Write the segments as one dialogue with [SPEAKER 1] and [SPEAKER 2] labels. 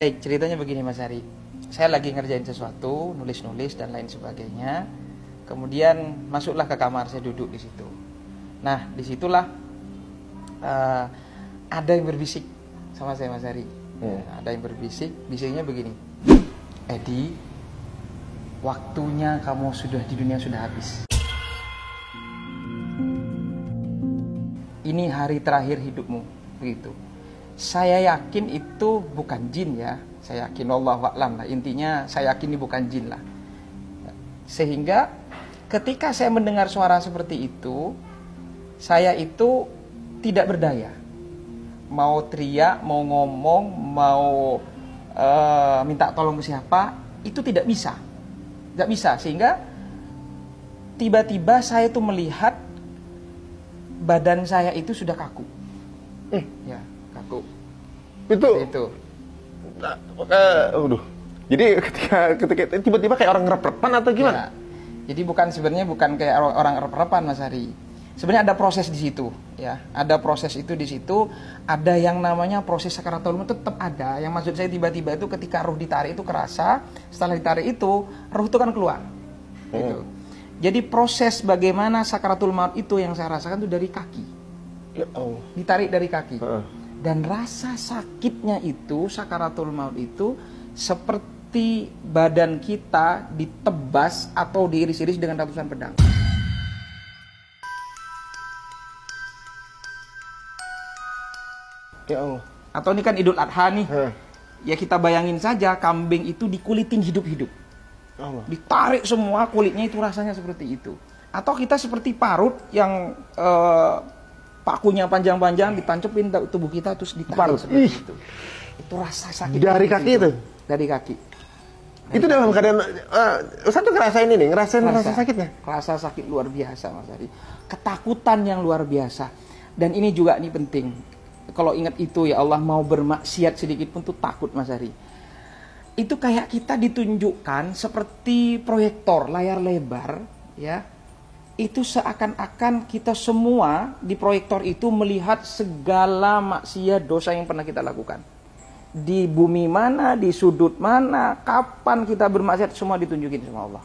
[SPEAKER 1] Baik, ceritanya begini Mas Hari. Saya lagi ngerjain sesuatu, nulis-nulis dan lain sebagainya. Kemudian masuklah ke kamar, saya duduk di situ. Nah, disitulah ada yang berbisik sama saya Mas Hari. Ada yang berbisik, bisiknya begini. Edi, waktunya kamu sudah di dunia sudah habis. Ini hari terakhir hidupmu, begitu. Saya yakin itu bukan jin ya. Saya yakin wallahu a'lam lah. Intinya saya yakin ini bukan jin lah. Sehingga ketika saya mendengar suara seperti itu, saya itu tidak berdaya. Mau teriak, mau ngomong, mau minta tolong ke siapa, itu tidak bisa. Tidak bisa. Sehingga tiba-tiba saya itu melihat badan saya itu sudah kaku. Ya, kaku. Itu.
[SPEAKER 2] Jadi ketika tiba-tiba kayak orang ngerep-repan atau gimana?
[SPEAKER 1] Ya. Jadi sebenarnya bukan kayak orang ngerep-repan Mas Hari. Sebenarnya ada proses di situ, ya. Ada proses itu di situ. Ada yang namanya proses sakaratul maut tetap ada. Yang maksud saya tiba-tiba itu ketika ruh ditarik itu kerasa. Setelah ditarik itu ruh itu kan keluar. Gitu. Jadi proses bagaimana sakaratul maut itu yang saya rasakan itu dari kaki. Ditarik dari kaki. Dan rasa sakitnya itu, sakaratul maut itu seperti badan kita ditebas atau diiris-iris dengan ratusan pedang.
[SPEAKER 2] Ya Allah.
[SPEAKER 1] Atau ini kan Idul Adha nih. Ya kita bayangin saja kambing itu dikulitin hidup-hidup. Ditarik semua kulitnya itu rasanya seperti itu. Atau kita seperti parut yang pakunya panjang-panjang ditancepin tubuh kita terus ditarik seperti itu. Itu rasa sakit
[SPEAKER 2] dari kaki itu.
[SPEAKER 1] Dari kaki.
[SPEAKER 2] Itu dalam keadaan Ustaz tuh ngerasain ini, ngerasain rasa sakitnya.
[SPEAKER 1] Rasa sakit luar biasa Mas Hari. Ketakutan yang luar biasa. Dan ini juga ini penting. Kalau ingat itu ya Allah, mau bermaksiat sedikit pun tuh takut Mas Hari. Itu kayak kita ditunjukkan seperti proyektor layar lebar ya. Itu seakan-akan kita semua di proyektor itu melihat segala maksiat dosa yang pernah kita lakukan. Di bumi mana, di sudut mana, kapan kita bermaksiat, semua ditunjukin sama Allah.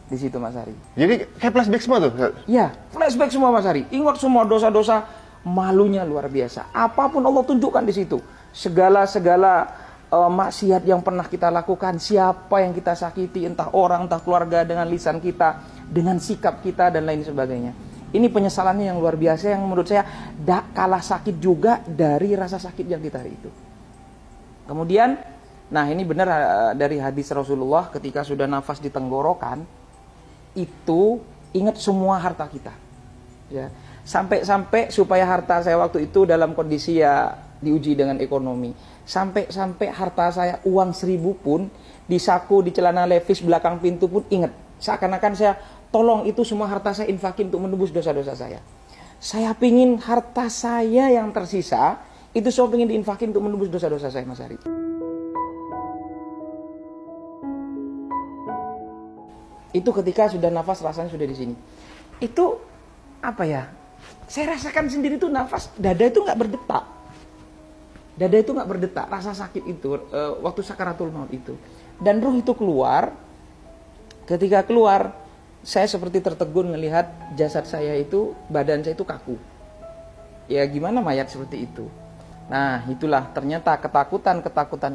[SPEAKER 1] Di situ Mas Hari.
[SPEAKER 2] Jadi kayak flashback semua tuh?
[SPEAKER 1] Iya, flashback semua Mas Hari. Ingat semua dosa-dosa, malunya luar biasa. Apapun Allah tunjukkan di situ. Segala maksiat yang pernah kita lakukan, siapa yang kita sakiti, entah orang, entah keluarga, dengan lisan kita, dengan sikap kita dan lain sebagainya. Ini penyesalannya yang luar biasa yang menurut saya tak kalah sakit juga dari rasa sakit yang kita hari itu. Kemudian, nah ini benar dari hadis Rasulullah ketika sudah nafas di tenggorokan, itu ingat semua harta kita. Ya. Sampai supaya harta saya waktu itu dalam kondisi ya diuji dengan ekonomi. Sampai harta saya uang 1.000 pun di saku, di celana levis belakang pintu pun ingat. Seakan-akan saya tolong itu semua harta saya infakin untuk menebus dosa-dosa saya. Saya pingin harta saya yang tersisa itu saya pingin diinfakin untuk menebus dosa-dosa saya Mas Hari. Itu ketika sudah nafas rasanya sudah di sini. Itu apa ya? Saya rasakan sendiri tuh nafas dada itu nggak berdetak. Dada itu nggak berdetak, rasa sakit itu waktu sakaratul maut itu. Dan ruh itu keluar. Ketika keluar, saya seperti tertegun melihat jasad saya itu, badan saya itu kaku. Ya gimana mayat seperti itu? Nah itulah ternyata ketakutan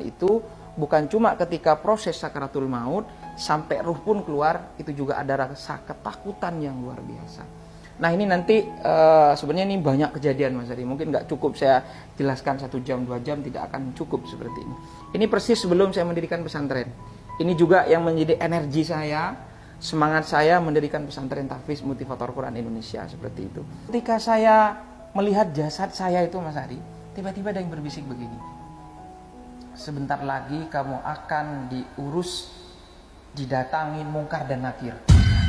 [SPEAKER 1] itu bukan cuma ketika proses sakaratul maut, sampai ruh pun keluar, itu juga ada rasa ketakutan yang luar biasa. Nah ini nanti sebenarnya ini banyak kejadian Mas Hari. Mungkin nggak cukup saya jelaskan 1 jam 2 jam, tidak akan cukup seperti ini. Ini persis sebelum saya mendirikan pesantren. Ini juga yang menjadi energi saya, semangat saya mendirikan pesantren Tahfiz Motivator Quran Indonesia seperti itu. Ketika saya melihat jasad saya itu Mas Hari, tiba-tiba ada yang berbisik begini. Sebentar lagi kamu akan diurus, didatangin mungkar dan nakir.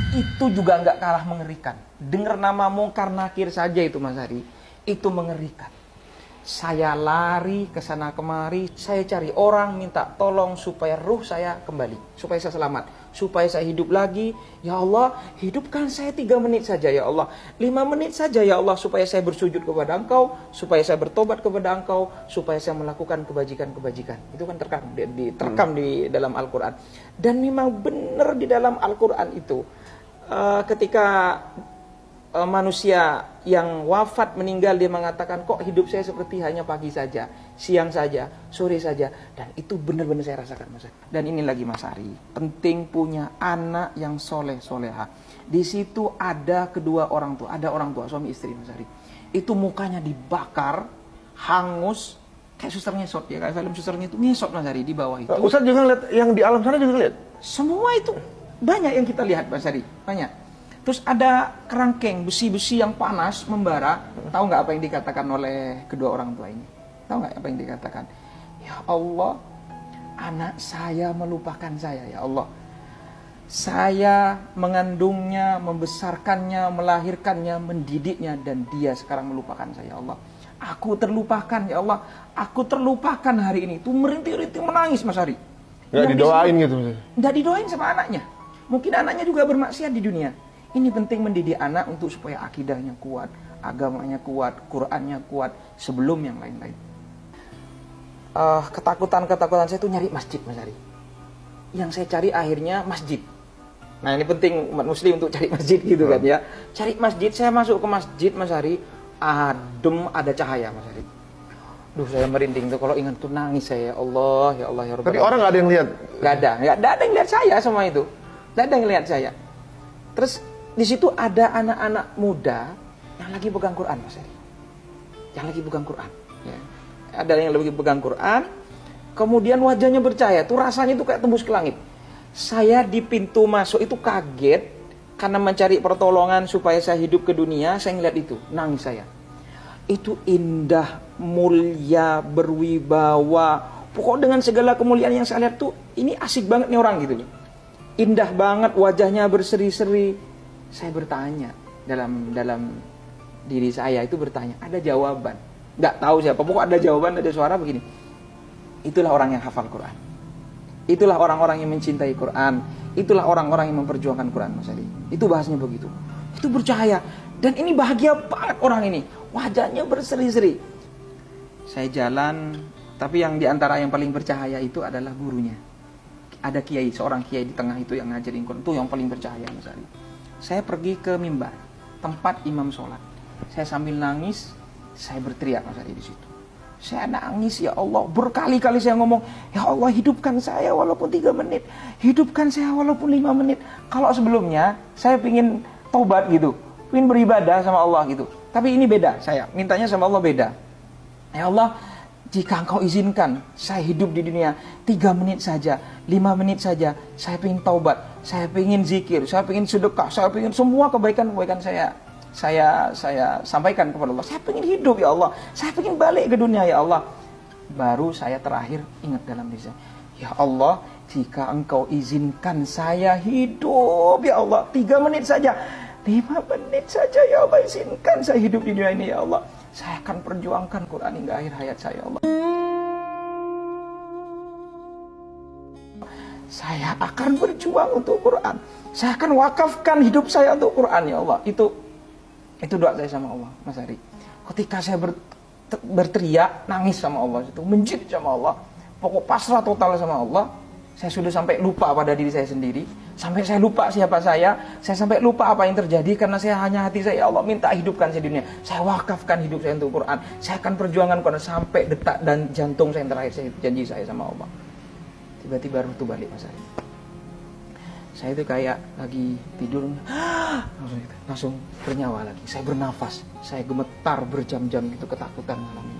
[SPEAKER 1] Itu juga nggak kalah mengerikan. Dengar nama mungkar nakir saja itu Mas Hari, itu mengerikan. Saya lari ke sana kemari, saya cari orang minta tolong supaya ruh saya kembali, supaya saya selamat, supaya saya hidup lagi. Ya Allah, hidupkan saya 3 menit saja ya Allah, 5 menit saja ya Allah, supaya saya bersujud kepada Engkau, supaya saya bertobat kepada Engkau, supaya saya melakukan kebajikan-kebajikan. Itu kan terekam di dalam Al-Quran. Dan memang benar di dalam Al-Quran itu, ketika manusia yang wafat meninggal, dia mengatakan, kok hidup saya seperti hanya pagi saja, siang saja, sore saja. Dan itu benar-benar saya rasakan, Mas Ari. Dan ini lagi, Mas Ari, penting punya anak yang soleh soleha. Di situ ada kedua orang tua, ada orang tua suami istri, Mas Ari. Itu mukanya dibakar, hangus, kayak suster ngesot ya, kayak film susternya itu ngesot, Mas Ari, di bawah itu.
[SPEAKER 2] Ustaz juga lihat yang di alam sana juga lihat.
[SPEAKER 1] Semua itu banyak yang kita lihat, Mas Ari, banyak. Terus ada kerangkeng, besi-besi yang panas membara. Tahu nggak apa yang dikatakan oleh kedua orang tua ini? Tahu nggak apa yang dikatakan? Ya Allah, anak saya melupakan saya, ya Allah. Saya mengandungnya, membesarkannya, melahirkannya, mendidiknya, dan dia sekarang melupakan saya, ya Allah. Aku terlupakan, ya Allah. Aku terlupakan hari ini. Itu merintih-rintih menangis, Mas Ari.
[SPEAKER 2] Nggak didoain gitu?
[SPEAKER 1] Nggak didoain sama anaknya. Mungkin anaknya juga bermaksiat di dunia. Ini penting mendidik anak untuk supaya akidahnya kuat, agamanya kuat, Qur'annya kuat sebelum yang lain-lain. Ketakutan saya itu nyari masjid, Mas Ari. Yang saya cari akhirnya masjid. Nah, ini penting umat muslim untuk cari masjid gitu kan ya. Cari masjid, saya masuk ke masjid, Mas Ari, adem, ada cahaya, Mas Ari. Duh, saya merinding tuh kalau ingat tuh, nangis saya, ya Allah, ya Allah, ya Rabbal.
[SPEAKER 2] Tapi orang nggak ada yang lihat?
[SPEAKER 1] Nggak ada yang lihat saya sama itu. Nggak ada yang lihat saya. Terus di situ ada anak-anak muda yang lagi pegang Quran, Mas Ari. Yang lagi pegang Quran. Ya. Ada yang lagi pegang Quran, kemudian wajahnya bercahaya. Tuh rasanya tuh kayak tembus ke langit. Saya di pintu masuk itu kaget karena mencari pertolongan supaya saya hidup ke dunia. Saya ngeliat itu, nangis saya. Itu indah, mulia, berwibawa. Pokoknya dengan segala kemuliaan yang saya lihat tuh, ini asik banget nih orang gitu loh. Indah banget, wajahnya berseri-seri. Saya bertanya dalam diri saya itu bertanya, ada jawaban. Nggak tahu siapa, pokoknya ada jawaban, ada suara begini. Itulah orang yang hafal Quran. Itulah orang-orang yang mencintai Quran. Itulah orang-orang yang memperjuangkan Quran, Mas Ari. Itu bahasanya begitu. Itu bercahaya. Dan ini bahagia banget orang ini. Wajahnya berseri-seri. Saya jalan, tapi yang diantara yang paling bercahaya itu adalah gurunya. Ada kiai, seorang kiai di tengah itu yang ngajarin Quran. Itu yang paling bercahaya, Mas Ari. Saya pergi ke mimbar, tempat imam sholat. Saya sambil nangis, saya berteriak, Mas Ari, di situ. Saya nangis, ya Allah, berkali-kali saya ngomong, ya Allah, hidupkan saya walaupun 3 menit, hidupkan saya walaupun 5 menit. Kalau sebelumnya saya pingin taubat gitu, pingin beribadah sama Allah gitu. Tapi ini beda, saya mintanya sama Allah beda. Ya Allah, jika Engkau izinkan saya hidup di dunia 3 menit saja, 5 menit saja, saya ingin taubat, saya ingin zikir, saya ingin sedekah, saya ingin semua kebaikan-kebaikan saya sampaikan kepada Allah. Saya ingin hidup, ya Allah. Saya ingin balik ke dunia, ya Allah. Baru saya terakhir ingat dalam diri saya, ya Allah, jika Engkau izinkan saya hidup, ya Allah, 3 menit saja, 5 menit saja, ya Allah, izinkan saya hidup di dunia ini, ya Allah. Saya akan perjuangkan Quran hingga akhir hayat saya, Allah. Saya akan berjuang untuk Quran. Saya akan wakafkan hidup saya untuk Quran, ya Allah. Itu doa saya sama Allah, Mas Ari. Ketika saya berteriak, nangis sama Allah, itu menjid sama Allah, pokok pasrah total sama Allah. Saya sudah sampai lupa pada diri saya sendiri, sampai saya lupa siapa saya sampai lupa apa yang terjadi, karena saya hanya hati saya, ya Allah, minta hidupkan saya di dunia. Saya wakafkan hidup saya untuk Quran. Saya akan perjuangan Quran sampai detak dan jantung saya yang terakhir, saya janji saya sama Allah. Tiba-tiba ruh itu balik, Mas Ari. Saya itu kayak lagi tidur, langsung bernyawa lagi. Saya bernafas, saya gemetar berjam-jam gitu, ketakutan malam ini.